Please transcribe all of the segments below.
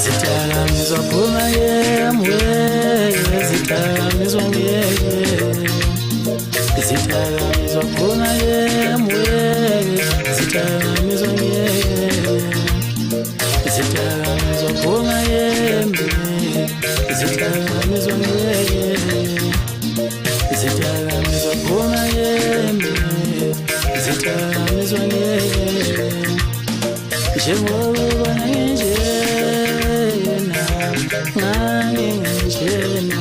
Zidakamizwa phuma yemwe, zidakamizwa ngeke. Zidakamizwa phuma yemwe, zidakamizwa ngeke. Zidakamizwa phuma yemwe, zidakamizwa ngeke. Zidakamizwa phuma yemwe, zidakamizwa ngeke. Njengoba nginjena, nganginjena.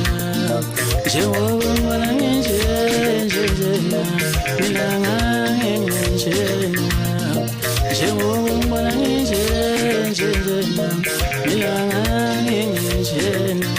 Njengoba nginjena, mina nganginjena. Njengoba nginjena, mina nganginjena.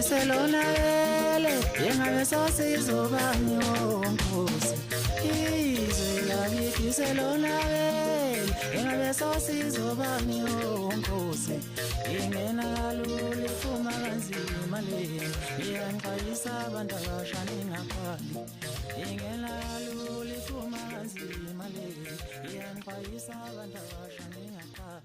Selonakele yengabe sasizobani wonkosi. Izwe lakithi selonakele yengabe sasizobani wonkosi. Ingena kalula ifuma kanzima lena, iyanixwayisa abantu abashana ingakhali. Ingena kalula ifuma kanzima lena, iyanixwayisa abantu abashana ingakhali.